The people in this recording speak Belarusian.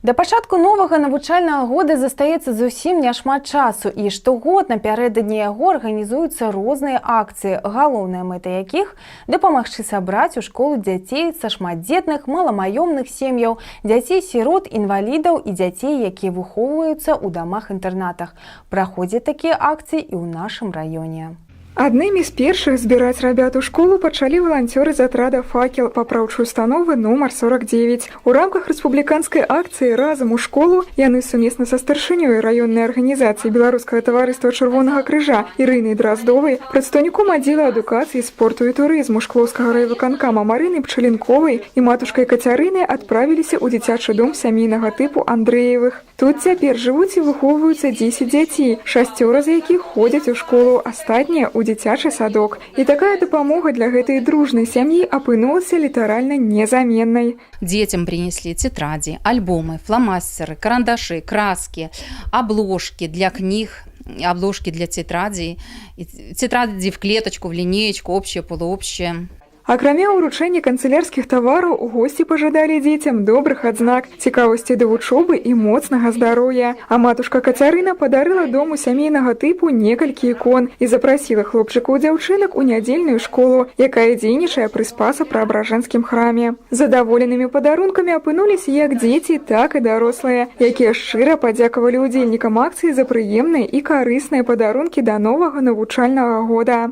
Да пачатку новага навучальнага года застаецца зусім няшмат часу, і штогод напярэдадні яго арганізуюцца розныя акцыі, галоўная мэта якіх – дапамагчы сабраць у школу дзяцей са шматдзетных, маламаёмных сем'яў, дзяцей-сірот, інвалідаў і дзяцей, якія выхоўваюцца ў дамах-інтэрнатах. Праходзяць такія акцыі і ў нашым раёне. Аднымі з першых збіраць рабят у школу пачалі валанцёры з атрада «Факел» папраўчай установы нумар 49. У рамках рэспубліканскай акцыі «Разам у школу» яны сумесна са старшынёй раённай арганізацыі Беларускага таварыства Чырвонага крыжа Ірынай Драздовай, прадстаўніком аддзела адукацыі, спорту і турызму Шклоўскага райвыканкама Марынай Пчалінковай і матушкай Кацярынай адправіліся ў дзіцячы дом сямейнага тыпу Андрэевых. Тут цяпер жывуць і выхоўваюцца 10 дзяцей, 6 з якіх ходзяць у школу, астатнія ў дзіцячы садок. І такая дапамога для гэтай дружнай сям'і апынулася літаральна незаменнай. Детям принесли тетради, альбомы, фломастеры, карандаши, краски, обложки для книг, обложки для тетрадей, тетради в клеточку, в линеечку, общее, полуобщее. Акрамя ўручэння канцылярскіх тавараў, госці пажадалі дзецям добрых адзнак, цікавасці да вучобы і моцнага здароўя. А матушка Кацярына падарыла дому сямейнага тыпу некалькі ікон і запрасіла хлопчыкаў і дзяўчынак у нядзельную школу, якая дзейнічае пры Спаса-Праабражэнскім храме. Задаволенымі падарункамі апынуліся як дзеці, так і дарослыя, якія шчыра падзякавалі ўдзельнікам акцыі за прыемныя і карысныя падарункі да новага навучальнага года.